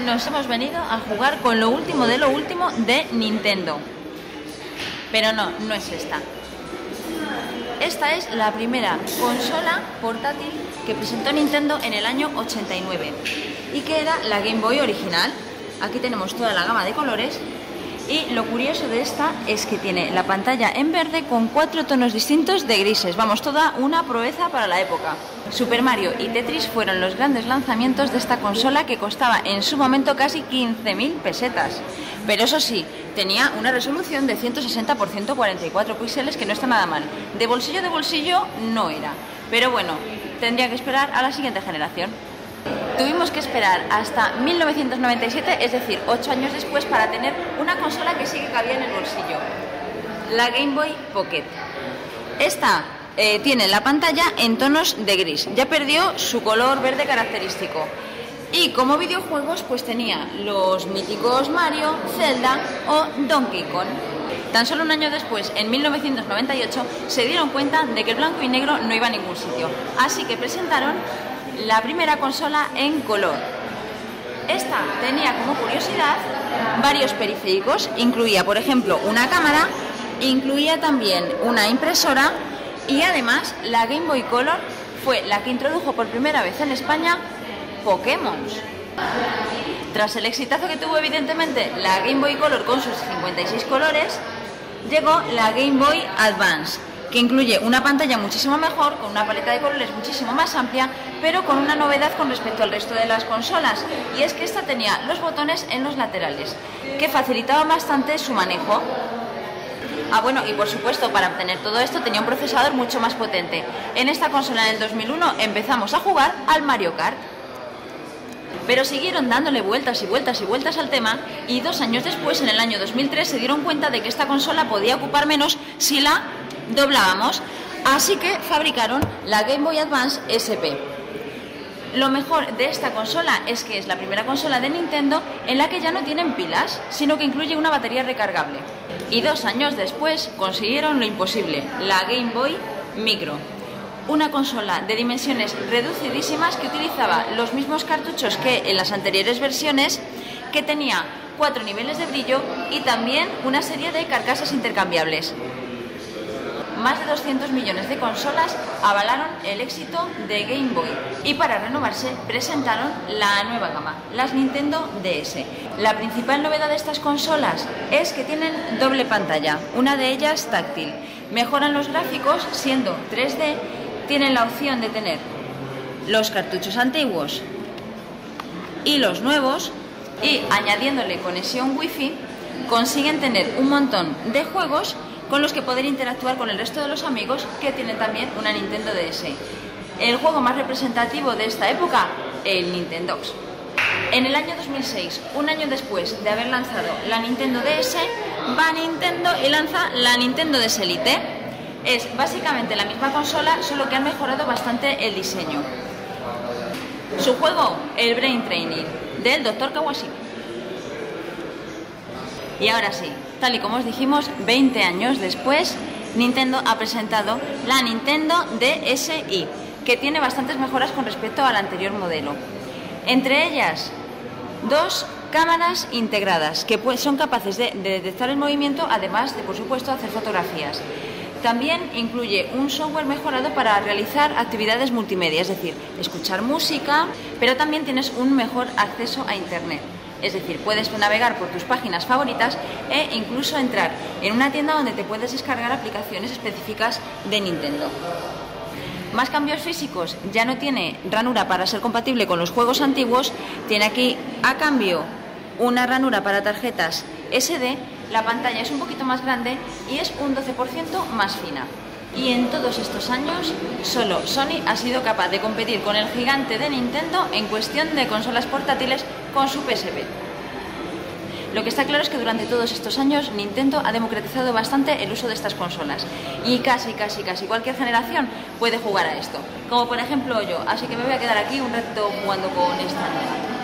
nos hemos venido a jugar con lo último de Nintendo. Pero no, no es esta. Esta es la primera consola portátil que presentó Nintendo en el año 89 y que era la Game Boy original. Aquí tenemos toda la gama de colores y lo curioso de esta es que tiene la pantalla en verde con 4 tonos distintos de grises. Vamos, toda una proeza para la época. Super Mario y Tetris fueron los grandes lanzamientos de esta consola, que costaba en su momento casi 15.000 pesetas. Pero eso sí, tenía una resolución de 160 por 144 píxeles, que no está nada mal. De bolsillo no era. Pero bueno, tendría que esperar a la siguiente generación. Tuvimos que esperar hasta 1997, es decir, 8 años después, para tener una consola que sí que cabía en el bolsillo. La Game Boy Pocket. Esta tiene la pantalla en tonos de gris. Ya perdió su color verde característico. Y como videojuegos, pues tenía los míticos Mario, Zelda o Donkey Kong. Tan solo un año después, en 1998, se dieron cuenta de que el blanco y negro no iba a ningún sitio. Así que presentaron la primera consola en color. Esta tenía como curiosidad varios periféricos. Incluía, por ejemplo, una cámara, incluía también una impresora y además la Game Boy Color fue la que introdujo por primera vez en España Pokémon. Tras el exitazo que tuvo evidentemente la Game Boy Color con sus 56 colores, llegó la Game Boy Advance, que incluye una pantalla muchísimo mejor, con una paleta de colores muchísimo más amplia, pero con una novedad con respecto al resto de las consolas, y es que esta tenía los botones en los laterales, que facilitaban bastante su manejo. Bueno, y por supuesto, para obtener todo esto tenía un procesador mucho más potente. En esta consola del 2001 empezamos a jugar al Mario Kart. Pero siguieron dándole vueltas y vueltas y vueltas al tema, y 2 años después, en el año 2003, se dieron cuenta de que esta consola podía ocupar menos si la doblábamos, así que fabricaron la Game Boy Advance SP. Lo mejor de esta consola es que es la primera consola de Nintendo en la que ya no tienen pilas, sino que incluye una batería recargable. Y 2 años después consiguieron lo imposible, la Game Boy Micro. Una consola de dimensiones reducidísimas que utilizaba los mismos cartuchos que en las anteriores versiones, que tenía 4 niveles de brillo y también una serie de carcasas intercambiables. Más de 200 millones de consolas avalaron el éxito de Game Boy, y para renovarse presentaron la nueva gama, las Nintendo DS. La principal novedad de estas consolas es que tienen doble pantalla, una de ellas táctil. Mejoran los gráficos siendo 3D, tienen la opción de tener los cartuchos antiguos y los nuevos, y añadiéndole conexión Wi-Fi consiguen tener un montón de juegos con los que poder interactuar con el resto de los amigos que tienen también una Nintendo DS. El juego más representativo de esta época, el Nintendox. En el año 2006, un año después de haber lanzado la Nintendo DS, va Nintendo y lanza la Nintendo DS Lite. Es básicamente la misma consola, solo que han mejorado bastante el diseño. Su juego, el Brain Training, del Dr. Kawashima. Y ahora sí, tal y como os dijimos, 20 años después, Nintendo ha presentado la Nintendo DSi, que tiene bastantes mejoras con respecto al anterior modelo. Entre ellas, 2 cámaras integradas que son capaces de detectar el movimiento, además de, por supuesto, hacer fotografías. También incluye un software mejorado para realizar actividades multimedia, es decir, escuchar música, pero también tienes un mejor acceso a Internet. Es decir, puedes navegar por tus páginas favoritas e incluso entrar en una tienda donde te puedes descargar aplicaciones específicas de Nintendo. Más cambios físicos, ya no tiene ranura para ser compatible con los juegos antiguos, tiene aquí a cambio una ranura para tarjetas SD, la pantalla es un poquito más grande y es un 12% más fina. Y en todos estos años, solo Sony ha sido capaz de competir con el gigante de Nintendo en cuestión de consolas portátiles con su PSP. Lo que está claro es que durante todos estos años Nintendo ha democratizado bastante el uso de estas consolas y casi cualquier generación puede jugar a esto, como por ejemplo yo, así que me voy a quedar aquí un rato jugando con esta nueva.